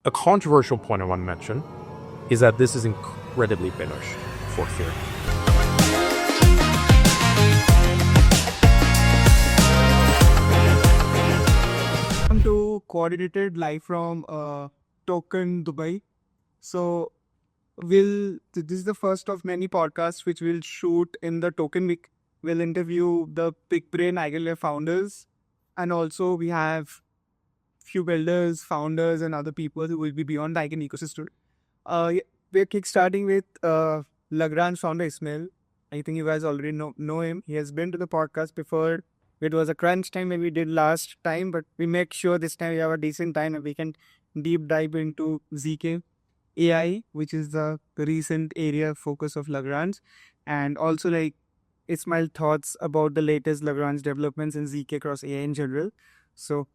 A controversial point I want to mention is that this is incredibly bearish for Ethereum. Welcome to Coordinated live from Token Dubai. So this is the first of many podcasts which we'll shoot in the Token Week. We'll interview the big brain EigenLayer founders, and also we have few builders, founders, and other people who will be beyond the Eigen ecosystem. We're kickstarting with Lagrange founder Ismael. I think you guys already know him. He has been to the podcast before. It was a crunch time when we did last time, but we make sure this time we have a decent time and we can deep dive into ZK AI, which is the recent area of focus of Lagrange, and also like Ismael thoughts about the latest Lagrange developments in ZK across AI in general. So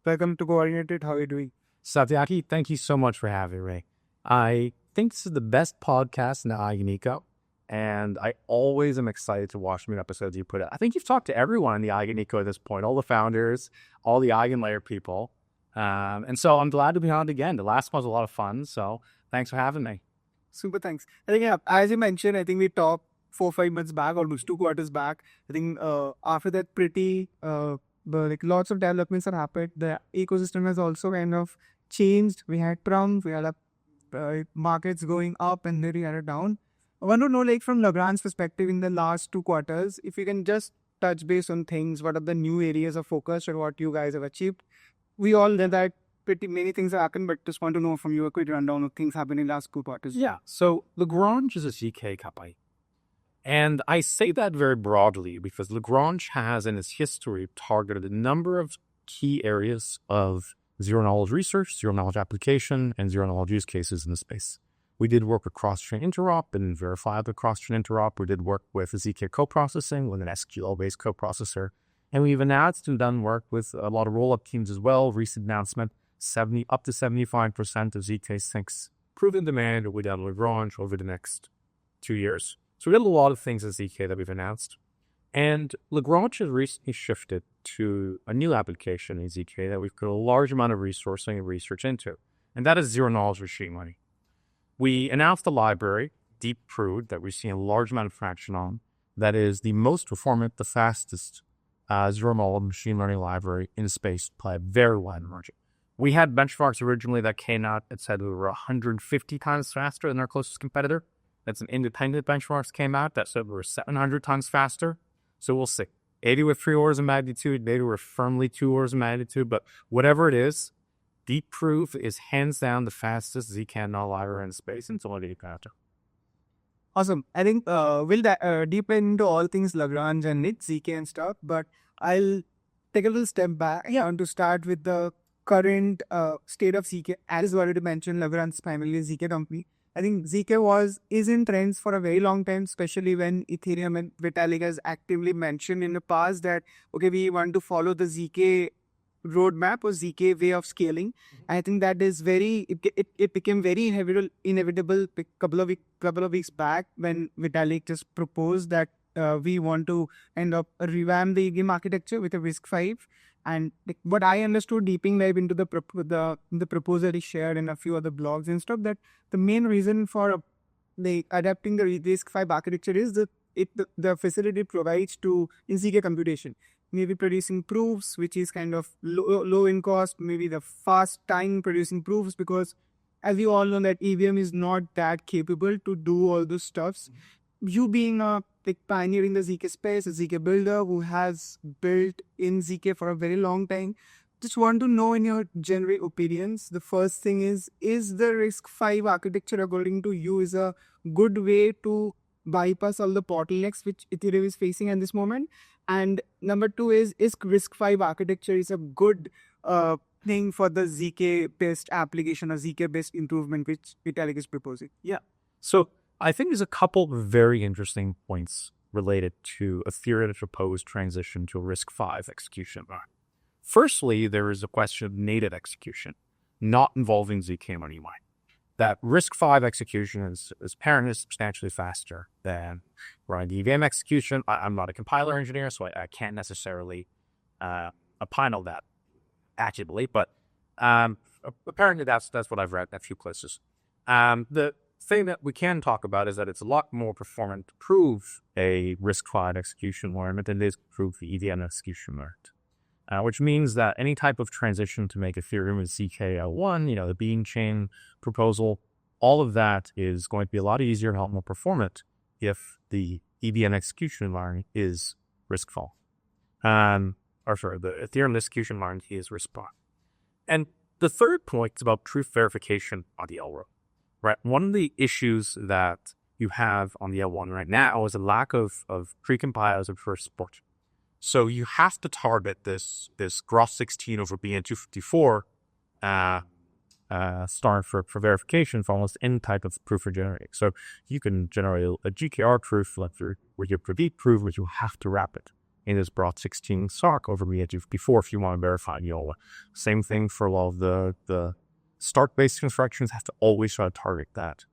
welcome to Coordinated. How are you doing? Satyaki, thank you so much for having me. I think this is the best podcast in the Eigen Eco, and I always am excited to watch new episodes you put out. I think you've talked to everyone in the Eigen Eco at this point, all the founders, all the EigenLayer people. And so I'm glad to be on it again. The last one was a lot of fun, so thanks for having me. Super thanks. I think, as you mentioned, I think we talked 4-5 months back, almost 2 quarters back. I think after that like lots of developments have happened. The ecosystem has also kind of changed. We had Trump, we had markets going up and then we had it down. I want to know, like from Lagrange's perspective in the last 2 quarters, if you can just touch base on things, what are the new areas of focus or what you guys have achieved? We all know that pretty many things have happened, but just want to know from you a quick rundown of things happening in the last 2 quarters. Yeah, so Lagrange is a ZK company. And I say that very broadly because Lagrange has in its history targeted a number of key areas of zero-knowledge research, zero-knowledge application, and zero-knowledge use cases in the space. We did work with cross-chain interop and verifiable cross-chain interop. We did work with ZK co-processing with an SQL-based co-processor. And we've announced and done work with a lot of roll-up teams as well. Recent announcement, up to 75% of ZK syncs proven demand will be done with Lagrange over the next 2 years. So we did a lot of things at ZK that we've announced. And Lagrange has recently shifted to a new application in ZK that we've put a large amount of resourcing and research into. And that is zero-knowledge machine learning. We announced a library, dopamine, that we're seeing a large amount of traction on. That is the most performant, the fastest zero-knowledge machine learning library in space by a very wide margin. We had benchmarks originally that came out that said we were 150 times faster than our closest competitor. That's an independent benchmarks came out that said we were 700 times faster. So we'll see. 80 with 3 orders of magnitude, maybe we're firmly 2 orders of magnitude, but whatever it is, dopamine is hands down the fastest zk library in space until it got. Awesome. I think we'll deep into all things Lagrange and ZK and stuff, but I'll take a little step back. Yeah, and to start with the current state of ZK. As already mentioned, Lagrange is primarily a ZK company. I think ZK is in trends for a very long time, especially when Ethereum and Vitalik has actively mentioned in the past that, okay, we want to follow the ZK roadmap or ZK way of scaling. I think that is it became very inevitable a couple of weeks back when Vitalik just proposed that we want to end up revamp the EVM architecture with a RISC-V. And what I understood, deeping dive into the proposal he shared in a few other blogs and stuff, that the main reason for adapting the RISC-V architecture is the facility it provides to in ZK computation. Maybe producing proofs, which is kind of low in cost, maybe the fast time producing proofs, because as we all know that EVM is not that capable to do all those stuffs. You being a pioneer in the ZK space, a ZK builder who has built in ZK for a very long time, just want to know in your general opinions, the first thing is the RISC-V architecture according to you is a good way to bypass all the bottlenecks which Ethereum is facing at this moment? And number 2 is RISC-V architecture is a good thing for the ZK-based application or ZK-based improvement which Vitalik is proposing? Yeah. So I think there's a couple of very interesting points related to Ethereum's proposed transition to a RISC-V execution. Firstly, there is a question of native execution, not involving ZK money mine. That RISC-V execution is apparently substantially faster than running EVM execution. I'm not a compiler engineer, so I can't necessarily opine on that accurately, but apparently that's what I've read at a few places. The thing that we can talk about is that it's a lot more performant to prove a RISC-V execution environment than it is to prove the EVM execution environment. Which means that any type of transition to make Ethereum with zkL1, the bean chain proposal, all of that is going to be a lot easier and a lot more performant if the EVM execution environment is RISC-V. The Ethereum execution environment is RISC-V. And the third point is about proof verification on the L road, right? One of the issues that you have on the L1 right now is a lack of precompilers of first support. So you have to target this gross16 over BN254 star for verification for almost any type of proof for generating. So you can generate a GKR proof where you proof, but you have to wrap it in this gross16 SARC over BN254 if you want to verify YOLA. Same thing for a lot of the start-based constructions, have to always try to target that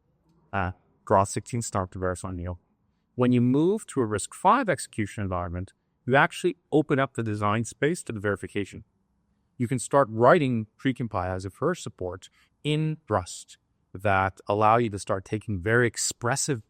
gross16 start to verify YOLA. When you move to a RISC-V execution environment, you actually open up the design space to the verification. You can start writing precompilers of first support in Rust that allow you to start taking very expressive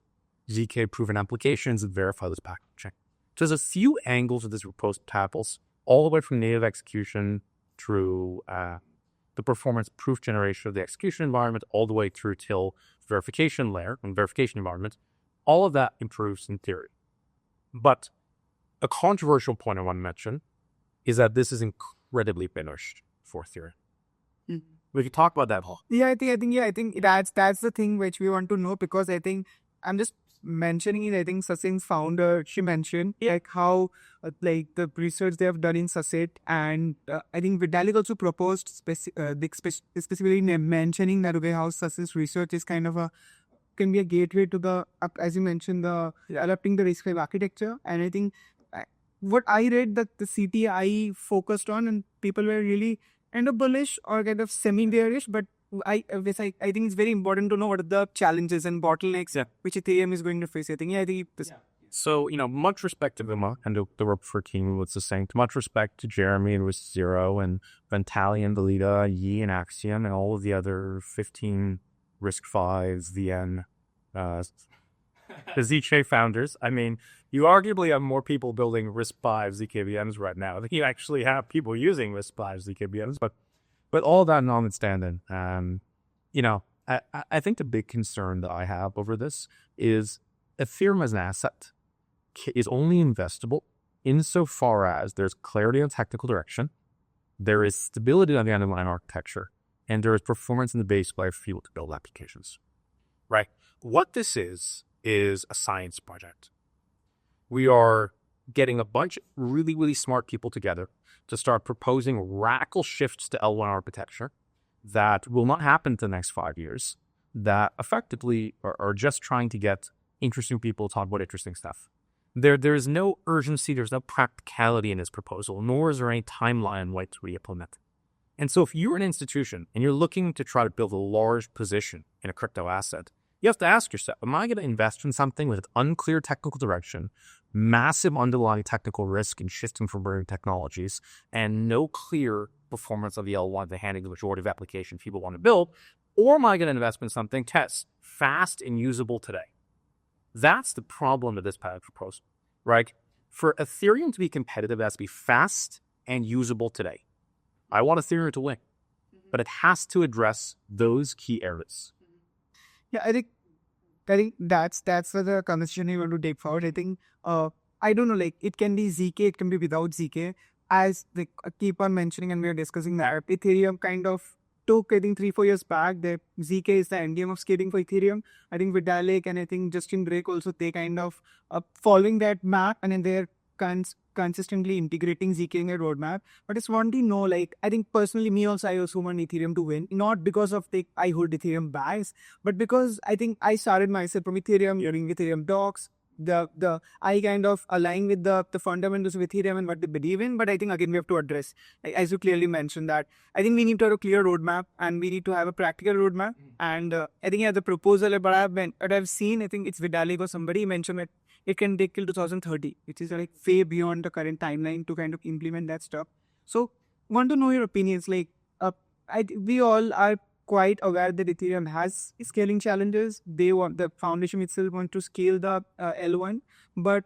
ZK-proven applications and verify those packet check. So there's a few angles of this proposed tackles, all the way from native execution through the performance proof generation of the execution environment, all the way through till verification layer and verification environment. All of that improves in theory. But a controversial point I want to mention is that this is incredibly bearish for Ethereum. Mm-hmm. We could talk about that. I think that's the thing which we want to know, because I think I'm just mentioning it. I think Sassin's founder, she mentioned like how the research they have done in Sassit, and I think Vitalik also proposed specifically mentioning that how Sassin's research is kind of can be a gateway to the, as you mentioned, the adapting the RISC-V architecture. And I think what I read that the CTI focused on, and people were really kind of bullish or kind of semi-bearish, but I think it's very important to know what are the challenges and bottlenecks which Ethereum is going to face. So, much respect to Uma and the Rope4 team was the same. Much respect to Jeremy and with Zero and Ventali and Valida, Yi and Axiom, and all of the other 15 RISC-V, VN, the ZK founders. I mean, you arguably have more people building RISC-V zkVMs right now than you actually have people using RISC-V zkVMs. But all that notwithstanding, I think the big concern that I have over this is Ethereum as an asset is only investable insofar as there's clarity on technical direction, there is stability on the underlying architecture, and there is performance in the base layer for people to build applications. Right? What this is a science project. We are getting a bunch of really, really smart people together to start proposing radical shifts to L1 architecture that will not happen in the next 5 years, that effectively are just trying to get interesting people to talk about interesting stuff. There is no urgency, there's no practicality in this proposal, nor is there any timeline on to re-implement. And so if you're an institution and you're looking to try to build a large position in a crypto asset, you have to ask yourself, am I going to invest in something with unclear technical direction, massive underlying technical risk in shifting from emerging technologies, and no clear performance of the L1 to handling the majority of applications people want to build? Or am I going to invest in something tests fast and usable today? That's the problem of this patent proposal, right? For Ethereum to be competitive, it has to be fast and usable today. I want Ethereum to win, but it has to address those key areas. Yeah, I think that's the conversation you want to take forward. I think, I don't know, it can be ZK, it can be without ZK. As they keep on mentioning, and we are discussing that Ethereum kind of took, I think 3-4 years back, the ZK is the endgame of scaling for Ethereum. I think Vitalik and I think Justin Drake also, they kind of following that map, and then they're consistently integrating ZK in their roadmap. But it's one to know, I think personally, me also, I also want Ethereum to win. Not because of I hold Ethereum bias, but because I think I started myself from Ethereum, during Ethereum docs. I kind of align with the fundamentals of Ethereum and what they believe in. But I think, again, we have to address, as you clearly mentioned, that I think we need to have a clear roadmap and we need to have a practical roadmap. And I think the proposal that I've seen, I think it's Vitalik or somebody mentioned that it can take till 2030, which is way beyond the current timeline to kind of implement that stuff. So want to know your opinions. we all are quite aware that Ethereum has scaling challenges. The foundation itself want to scale the L1, but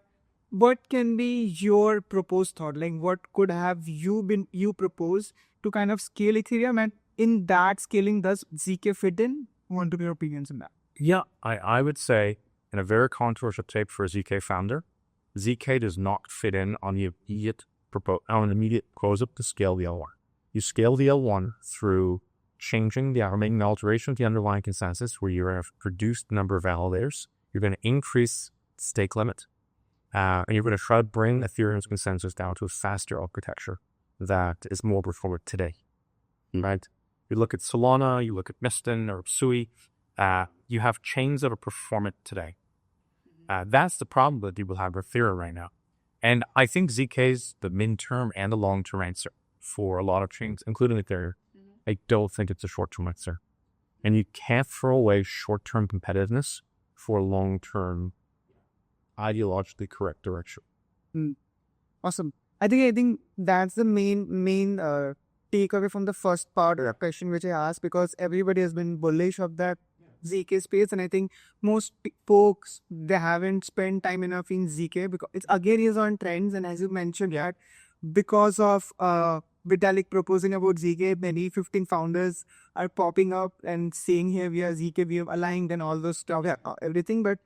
what can be your proposed thought? Like, what could have you proposed to kind of scale Ethereum, and in that scaling, does ZK fit in? Want to your opinions on that? Yeah, I would say in a very controversial take for a ZK founder, ZK does not fit in on the immediate proposal to scale the L1. You scale the L1 through making an alteration of the underlying consensus where you have reduced the number of validators. You're going to increase the stake limit. And you're going to try to bring Ethereum's consensus down to a faster architecture that is more performant today, right? You look at Solana, you look at Miston or Sui, you have chains that are performant today. That's the problem that people have with Ethereum right now. And I think ZK is the midterm and the long-term answer for a lot of chains, including Ethereum. I don't think it's a short-term answer. And you can't throw away short-term competitiveness for long-term ideologically correct direction. Awesome. I think that's the main takeaway from the first part of the question which I asked, because everybody has been bullish of that ZK space, and I think most folks, they haven't spent time enough in ZK because it's again is on trends, and as you mentioned, yeah, because of Vitalik proposing about ZK, many 15 founders are popping up and saying here we are ZK, we have aligned and all those stuff, everything. But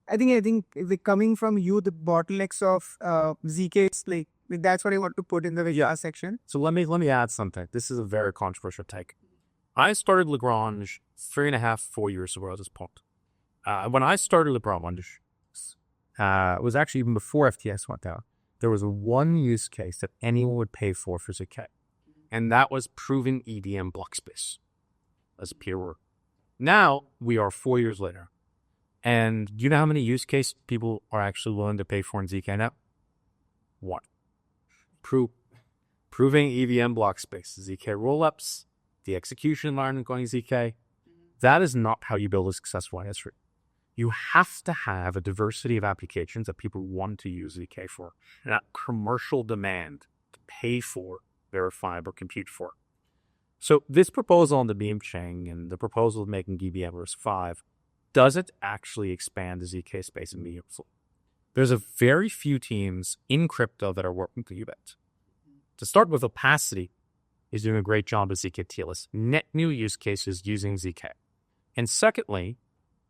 I think coming from you, the bottlenecks of ZK, it's like that's what I want to put in the VR section. So let me add something. This is a very controversial take. I started Lagrange 3.5-4 years ago at this point. When I started Lagrange, it was actually even before FTX went down. There was one use case that anyone would pay for ZK, and that was proving EVM block space as a peer work. Now we are 4 years later, and do you know how many use cases people are actually willing to pay for in ZK now? One. Proving EVM block space, ZK rollups, the execution environment going ZK. That is not how you build a successful industry. You have to have a diversity of applications that people want to use ZK for, and that commercial demand to pay for, verifiable, compute for. So this proposal on the Beam chain and the proposal of making EVM RISC-V, does it actually expand the ZK space meaningfully? There's a very few teams in crypto that are working to do that. To start with, Opacity is doing a great job of ZK TLS, net new use cases using ZK. And secondly,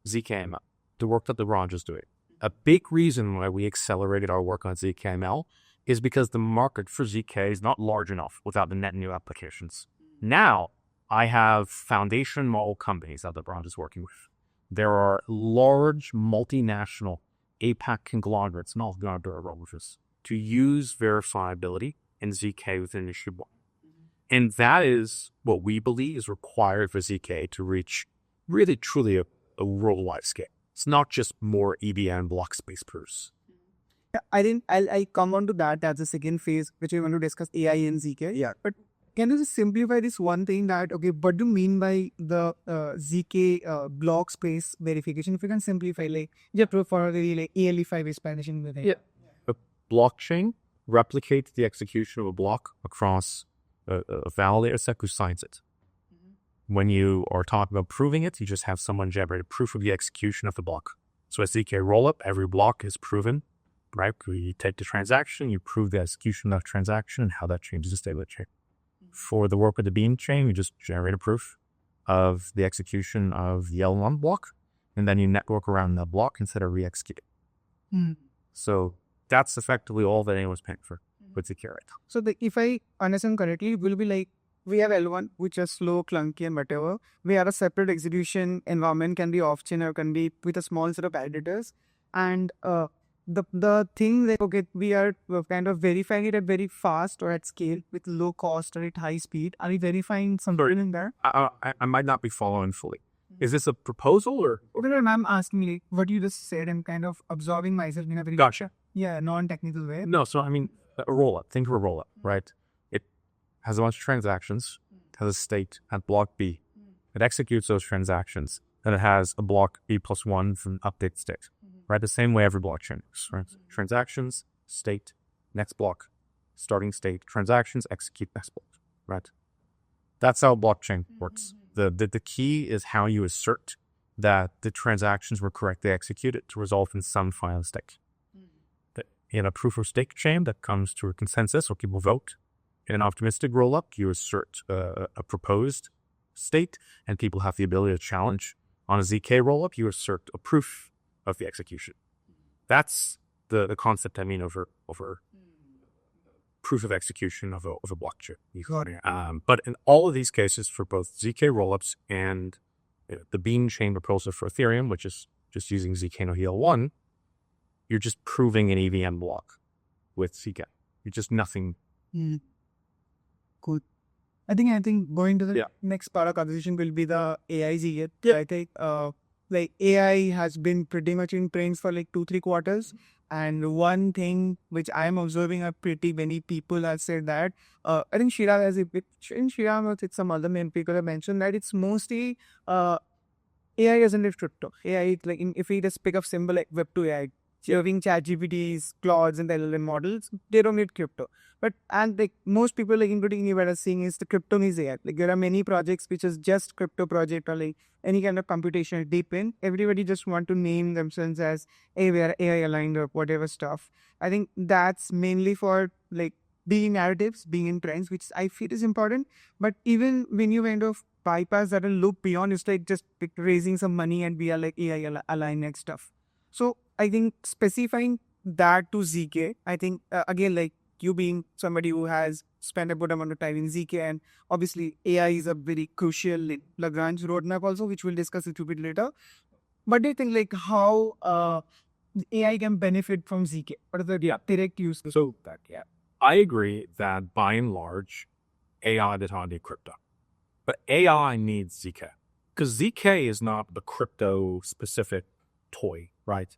zkML, the work that Lagrange is doing. A big reason why we accelerated our work on zkML is because the market for ZK is not large enough without the net new applications. Now, I have foundation model companies that Lagrange is working with. There are large multinational APAC conglomerates and all rollers to use verifiability in ZK within issue one. And that is what we believe is required for ZK to reach really truly a worldwide scale. It's not just more EVM block space proofs. I think I'll come on to that. That's the second phase, which we want to discuss AI and ZK. Yeah. But can you just simplify this one thing that, okay, what do you mean by the ZK block space verification? If you can simplify, like, for the like ELE5 explanation with it. Yeah. A blockchain replicates the execution of a block across a validator set who signs it. When you are talking about proving it, you just have someone generate a proof of the execution of the block. So as ZK rollup, every block is proven, right? You take the transaction, you prove the execution of that transaction and how that changes the state of the chain. For the work of the Beam chain, you just generate a proof of the execution of the L1 block, and then you network around that block instead of re-executing. So that's effectively all that anyone's paying for with ZK right now. So if I understand correctly, it will be like, we have L1, which is slow, clunky, and whatever. We have a separate execution environment, can be off-chain or can be with a small set of validators. And the thing that, okay, we are kind of verifying it at very fast or at scale with low cost or at high speed. Are we verifying something in there? I might not be following fully. Is this a proposal or? Okay, I'm asking like what you just said. I'm kind of absorbing myself in a very non-technical way. No, so I mean a rollup. Think of a rollup, right? It has a bunch of transactions, has a state at block B. It executes those transactions, and it has a block B+1 from update state. Right, the same way every blockchain works, right? Transactions, state, next block, starting state, transactions, execute next block, right? That's how blockchain works. The key is how you assert that the transactions were correctly executed to result in some final stake. In a proof of stake chain that comes to a consensus or people vote. In an optimistic rollup, you assert a proposed state and people have the ability to challenge. On a ZK rollup, you assert a proof of the execution. That's the concept I mean over proof of execution of a blockchain. But in all of these cases, for both ZK rollups and the Bean chain proposal for Ethereum, which is just using ZK no HL1, you're just proving an EVM block with ZK. You're just nothing. Cool. I think going to the next part of conversation will be the AI ZK. Yeah. I think like AI has been pretty much in trends for like 2-3 quarters. And one thing which I am observing are pretty many people have said that, I think Shira has it's some other main people have mentioned that it's mostly AI doesn't need crypto. AI, like if we just pick up symbol like Web2 AI, serving ChatGPTs, Claudes, and the LLM models, they don't need crypto. And like most people, like including you, are seeing is the crypto is AI. Like there are many projects which is just crypto project or like any kind of computational deep in. Everybody just want to name themselves as we are AI aligned or whatever stuff. I think that's mainly for like being narratives, being in trends, which I feel is important. But even when you kind of bypass that and look beyond, it's like just raising some money and we are like AI aligned and stuff. So I think specifying that to ZK, I think again, like you being somebody who has spent a good amount of time in ZK, and obviously AI is a very crucial Lagrange roadmap also, which we'll discuss a little bit later. But do you think like how AI can benefit from ZK? What are the direct use? So that I agree that by and large, AI does not need crypto, but AI needs ZK because ZK is not the crypto specific toy, right?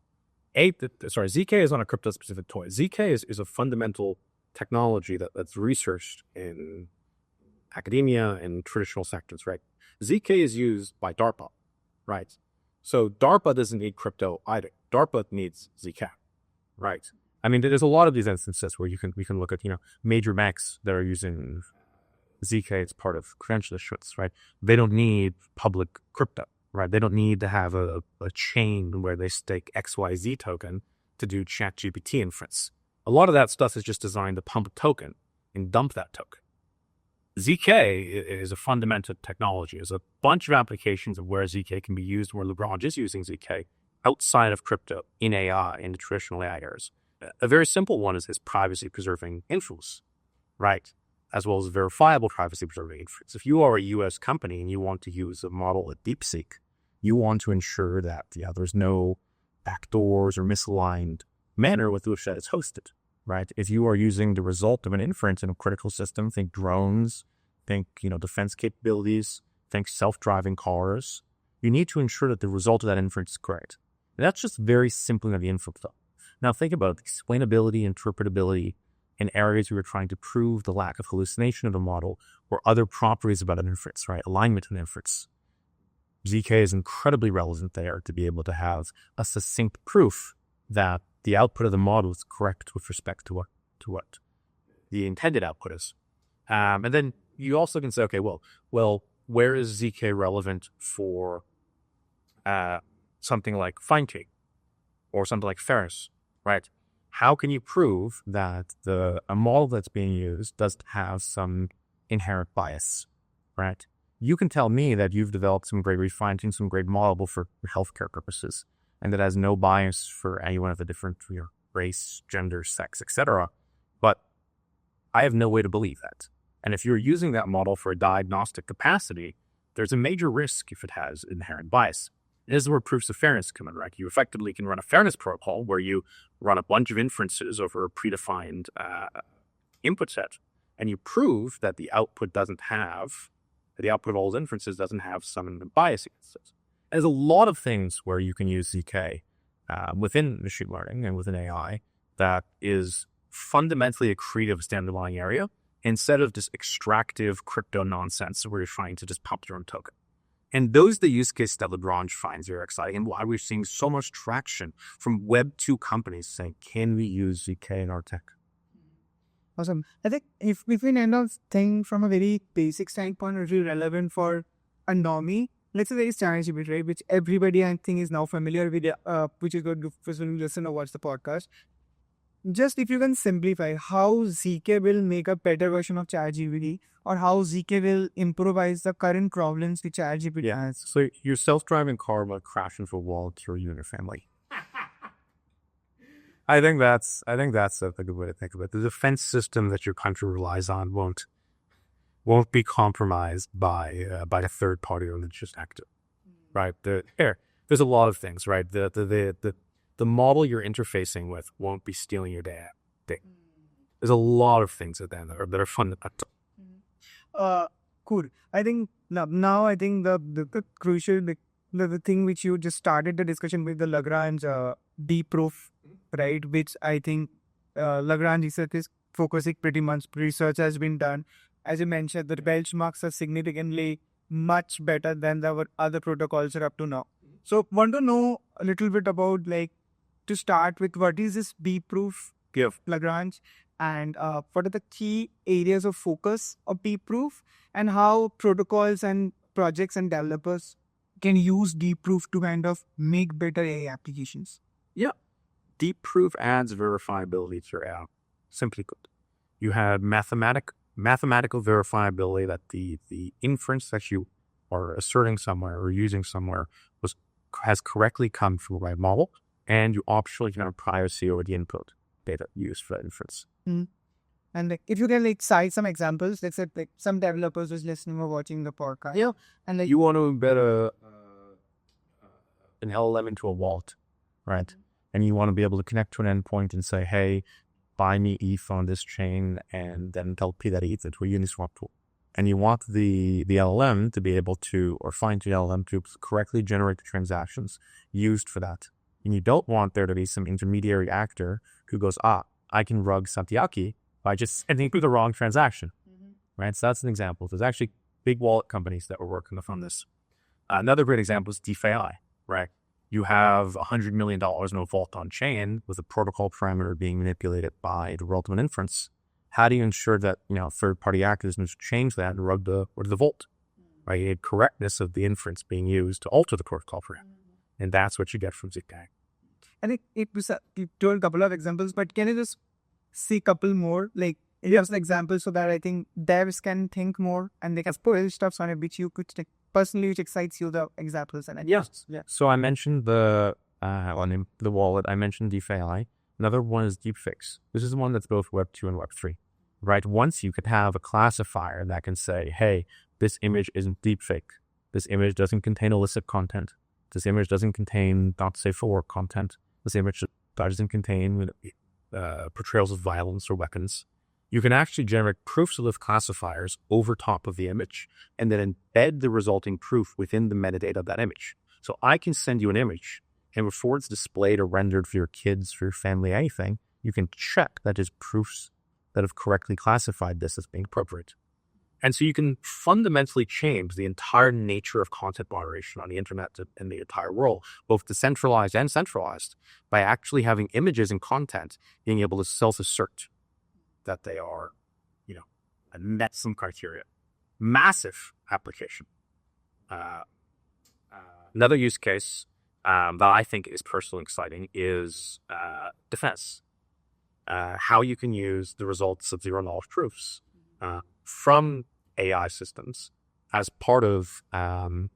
ZK is not a crypto specific toy. ZK is a fundamental technology that's researched in academia and traditional sectors, right? ZK is used by DARPA, right? So DARPA doesn't need crypto either. DARPA needs ZK, right? I mean, there's a lot of these instances where we can look at, major banks that are using ZK as part of credential issuance, right? They don't need public crypto, right? They don't need to have a chain where they stake XYZ token to do ChatGPT inference. A lot of that stuff is just designed to pump a token and dump that token. ZK is a fundamental technology. There's a bunch of applications of where ZK can be used, where Lagrange is using ZK outside of crypto, in AI, in the traditional AI areas. A very simple one is privacy-preserving inference, right? As well as verifiable privacy-preserving inference. If you are a US company and you want to use a model at DeepSeek, you want to ensure that there's no backdoors or misaligned manner with which that is hosted, right? If you are using the result of an inference in a critical system, think drones, think defense capabilities, think self-driving cars, you need to ensure that the result of that inference is correct. And that's just very simply the input flow. Now think about explainability, interpretability in areas where you're trying to prove the lack of hallucination of the model or other properties about an inference, right? Alignment and inference. ZK is incredibly relevant there to be able to have a succinct proof that the output of the model is correct with respect to what the intended output is. And then you also can say, okay, well, where is ZK relevant for something like fine-tuning or something like fairness, right? How can you prove that a model that's being used doesn't have some inherent bias, right? You can tell me that you've developed some great refining, some great model for healthcare purposes, and that has no bias for any one of the different race, gender, sex, etc. But I have no way to believe that. And if you're using that model for a diagnostic capacity, there's a major risk if it has inherent bias. This is where proofs of fairness come in, right? You effectively can run a fairness protocol where you run a bunch of inferences over a predefined input set, and you prove that the output of all those inferences doesn't have some bias against it. There's a lot of things where you can use ZK within machine learning and within AI that is fundamentally accretive to the underlying area instead of this extractive crypto nonsense where you're trying to just pump your own token. And those are the use cases that Lagrange finds very exciting and why we're seeing so much traction from Web2 companies saying, can we use ZK in our tech? Awesome. I think if we kind of think from a very basic standpoint, which is relevant for a normie, let's say there is ChatGPT, right, which everybody I think is now familiar with, which is going to listen or watch the podcast. Just if you can simplify how ZK will make a better version of ChatGPT, or how ZK will improvise the current problems which ChatGPT has. So your self-driving car will crash into a wall and kill you and your family. I think that's a good way to think of it. The defense system that your country relies on won't be compromised by a third party or malicious actor, right? There's a lot of things, right? The model you're interfacing with won't be stealing your data. There's a lot of things that are fundamental. Cool. I think now I think the crucial the thing which you just started the discussion with, the Lagrange proof, right? Which I think Lagrange research is focusing pretty much. Research has been done. As you mentioned, the benchmarks are significantly much better than the other protocols are up to now. So want to know a little bit about, like, to start with, what is this B-proof Lagrange, and what are the key areas of focus of B-proof, and how protocols and projects and developers can use D-proof to kind of make better AI applications? Yeah. D-proof adds verifiability to your app. Simply put, you have mathematical verifiability that the inference that you are asserting somewhere or using somewhere has correctly come from the right model, and you optionally can have privacy over the input data used for that inference. Mm. And like, if you can like cite some examples, let's say like some developers who's listening or watching the podcast. Yeah. And like, you want to embed an LLM into a vault, right? And you want to be able to connect to an endpoint and say, hey, buy me ETH on this chain, and then LP that ETH into a Uniswap tool. And you want the LLM to be able to, or fine-tune LLM to correctly generate the transactions used for that. And you don't want there to be some intermediary actor who goes, I can rug Satyaki by just sending you the wrong transaction, right? So that's an example. There's actually big wallet companies that were working on this. Another great example is DeFi, right? You have $100 million in a vault on chain with a protocol parameter being manipulated by the ultimate inference. How do you ensure that, third-party actors can change that and rug the vault, right? You need correctness of the inference being used to alter the protocol parameter. And that's what you get from ZK. I think you told a couple of examples, but can you just see a couple more, like, just examples, so that I think devs can think more and they can spoil stuff on it, which you could take personally, which excites you, the examples and yes. Yeah. So I mentioned the wallet. I mentioned DeFi. Another one is deepfakes. This is the one that's both Web 2 and Web 3, right? Once you could have a classifier that can say, hey, this image isn't deepfake. This image doesn't contain illicit content. This image doesn't contain not safe for work content. This image doesn't contain portrayals of violence or weapons. You can actually generate proofs of classifiers over top of the image and then embed the resulting proof within the metadata of that image. So I can send you an image, and before it's displayed or rendered for your kids, for your family, anything, you can check that there's proofs that have correctly classified this as being appropriate. And so you can fundamentally change the entire nature of content moderation on the internet and the entire world, both decentralized and centralized, by actually having images and content being able to self-assert that they are, met some criteria. Massive application. Another use case that I think is personally exciting is defense. How you can use the results of zero-knowledge proofs from AI systems as part of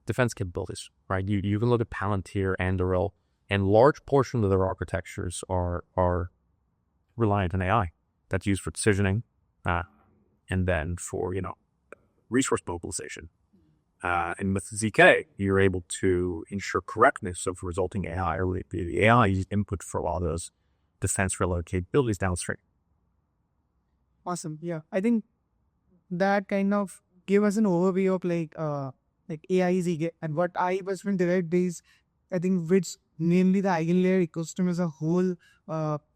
defense capabilities, right? You can look at Palantir and Dorel, and large portion of their architectures are reliant on AI. That's used for decisioning, and then for, resource mobilization. And with ZK, you're able to ensure correctness of resulting AI, or the AI is input for a lot of those defense-related capabilities downstream. Awesome. Yeah. I think that kind of give us an overview of like AI ZK, and what I personally derived is, I think, which namely the EigenLayer ecosystem as a whole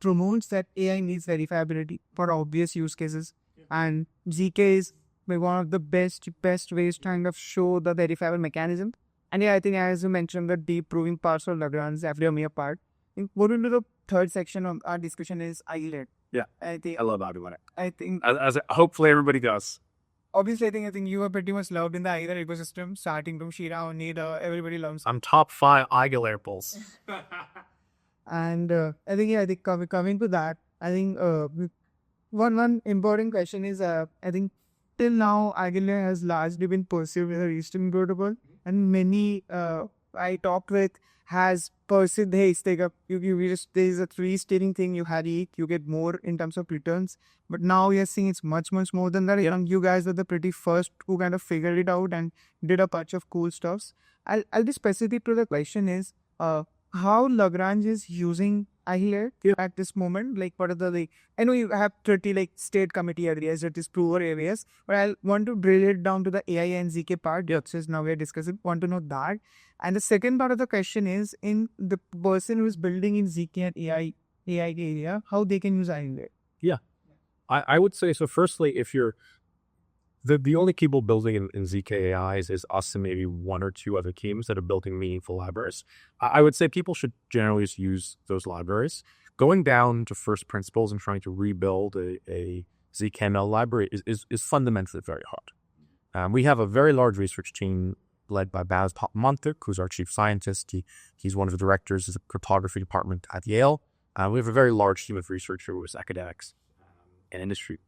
promotes that AI needs verifiability for obvious use cases, and ZK is one of the best ways to kind of show the verifiable mechanism. And yeah, I think, as you mentioned, the deep proving parts of Lagrange, Ethereum part. I think moving to the third section of our discussion is EigenLayer. Yeah. I think I love Bottlenecks. I think As hopefully everybody does. obviously I think you are pretty much loved in the Eiger ecosystem, starting from Shira on Nida, everybody loves. I'm top 5 EigenLayer pulls. And I think coming to that, I think one important question is I think till now EigenLayer has largely been pursued with a restring protocol, and many I talked with has perceived, hey, it's like you just, there is a restating thing, you had it, you get more in terms of returns. But now we are seeing it's much more than that. You guys are the pretty first who kind of figured it out and did a bunch of cool stuffs. I'll be specific to the question is how Lagrange is using EigenLayer at this moment. Like, what are the I know you have 30 like state committee areas, that is prover areas, but I want to drill it down to the AI and ZK part. Since now we're discussing, want to know that. And the second part of the question is, in the person who is building in ZK and AI area, how they can use EigenLayer. Yeah. I would say, so firstly, if you're the only people building in ZK AIs is us and maybe one or two other teams that are building meaningful libraries. I would say people should generally just use those libraries. Going down to first principles and trying to rebuild a ZKML library is fundamentally very hard. We have a very large research team led by Baz Montek, who's our chief scientist. He's one of the directors of the cryptography department at Yale. We have a very large team of researchers, academics, and industry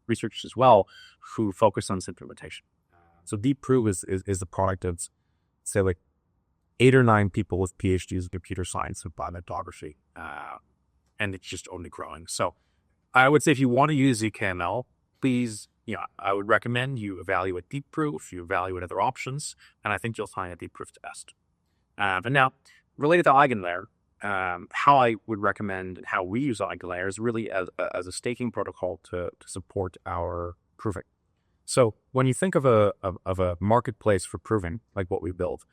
researchers as well, who focus on this implementation. So dpRoof is the product of, say, like 8 or 9 people with PhDs in computer science and biometrography, and it's just only growing. So I would say if you want to use zkML, please, I would recommend you evaluate dpRoof, you evaluate other options, and I think you'll find that dpRoof the best. But now, related to EigenLayer, how I would recommend and how we use EigenLayer is really as a staking protocol to support our proving. So when you think of a marketplace for proving, like what we build,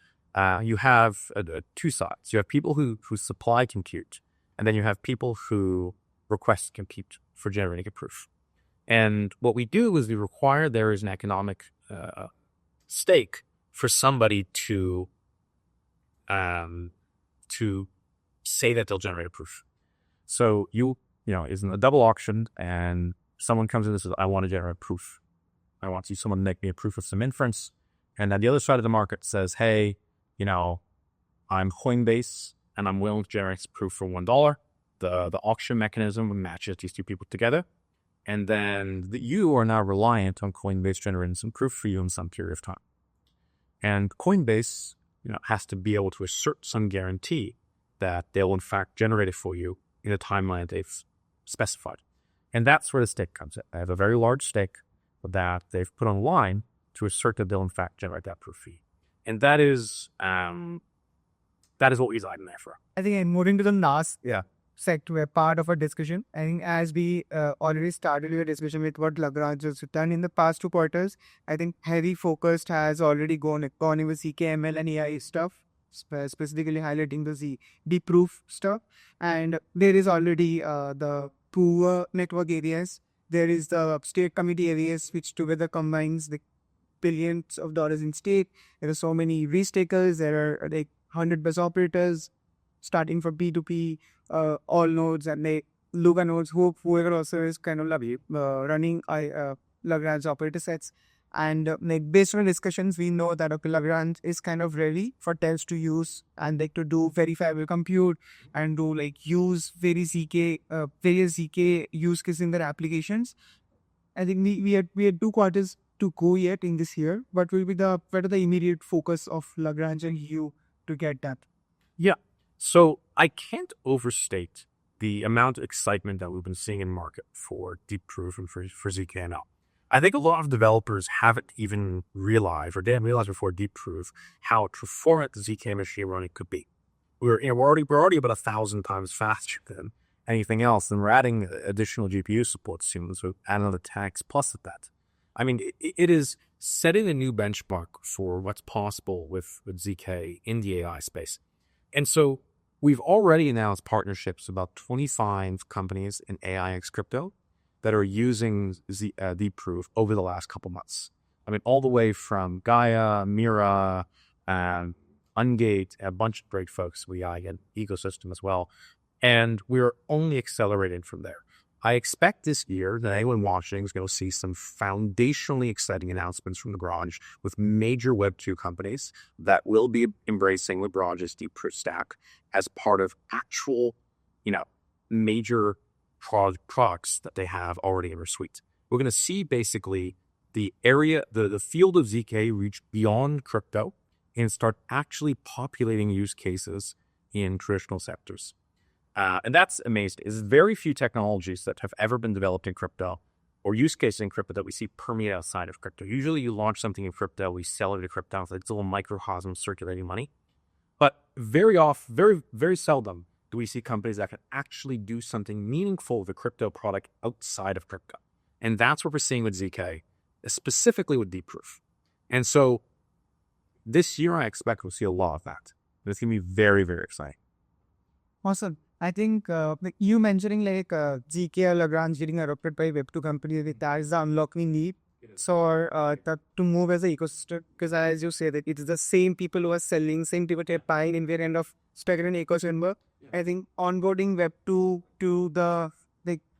you have two sides. You have people who supply compute, and then you have people who request compute for generating a proof. And what we do is we require there is an economic stake for somebody to say that they'll generate a proof. So is in a double auction, and someone comes in and says, I want to generate a proof. I want someone to make me a proof of some inference. And then the other side of the market says, hey, I'm Coinbase and I'm willing to generate a proof for $1. The auction mechanism matches these two people together. And then you are now reliant on Coinbase generating some proof for you in some period of time. And Coinbase, has to be able to assert some guarantee that they'll in fact generate it for you in a timeline they've specified. And that's where the stake comes in. They have a very large stake that they've put online to assert that they'll in fact generate that proof fee. And that is what we designed there for. I think moving to the last sector, part of our discussion, I think as we already started your discussion with what Lagrange has done in the past 2 quarters, I think heavy focused has already gone in with zkML and AI stuff, specifically highlighting the dpRoof stuff. And there is already the poor network areas. There is the state committee areas, which together combines the billions of dollars in stake. There are so many restakers. There are like 100 bus operators, starting from P2P, all nodes and the Luga nodes, whoever also is kind of running Lagrange operator sets. And based on discussions, we know that Lagrange is kind of ready for devs to use and to do verifiable compute and do use various ZK use cases in their applications. I think we had 2 quarters to go yet in this year, but what are the immediate focus of Lagrange and you to get that? Yeah. So I can't overstate the amount of excitement that we've been seeing in market for dpRoof and for zkML. I think a lot of developers haven't even realized, or didn't realize before dpRoof, how performant the ZK machine learning could be. We're already about 1,000 times faster than anything else, and we're adding additional GPU support soon, so add another 10x plus at that. I mean, it is setting a new benchmark for what's possible with ZK in the AI space. And so we've already announced partnerships with about 25 companies in AI X crypto that are using dpRoof over the last couple months. I mean, all the way from Gaia, Mira, Ungate, a bunch of great folks, we Eigen ecosystem as well. And we're only accelerating from there. I expect this year that anyone watching is going to see some foundationally exciting announcements from Lagrange with major Web2 companies that will be embracing Lagrange's deep proof stack as part of actual, major products that they have already in their suite. We're going to see basically the field of ZK reach beyond crypto and start actually populating use cases in traditional sectors. And that's amazing. There's very few technologies that have ever been developed in crypto or use cases in crypto that we see permeate outside of crypto. Usually you launch something in crypto, we sell it to crypto, it's like this little microcosm circulating money. But very seldom do we see companies that can actually do something meaningful with a crypto product outside of crypto. And that's what we're seeing with ZK, specifically with deep proof. And so this year, I expect we'll see a lot of that. It's going to be very, very exciting. Awesome. I think you mentioning ZK or Lagrange getting adopted by Web2 companies, that is the unlock we need. So to move as an ecosystem, because as you say that it is the same people who are selling, same people who are buying in variant of speculative ecosystem. I think onboarding Web2 to the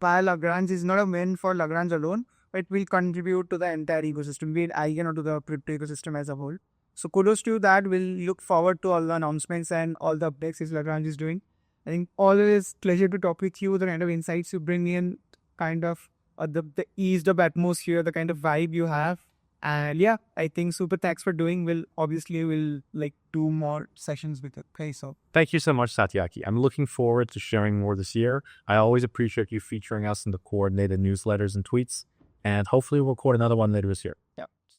by Lagrange is not a win for Lagrange alone, but it will contribute to the entire ecosystem, be it Eigen or to the crypto ecosystem as a whole. So kudos to you that. We'll look forward to all the announcements and all the updates Lagrange is doing. I think always pleasure to talk with you, the kind of insights you bring in, kind of the eased up atmosphere, the kind of vibe you have. And yeah, I think super thanks for doing. We'll do more sessions with it. Okay, so thank you so much, Satyaki. I'm looking forward to sharing more this year. I always appreciate you featuring us in the coordinated newsletters and tweets, and hopefully we'll record another one later this year.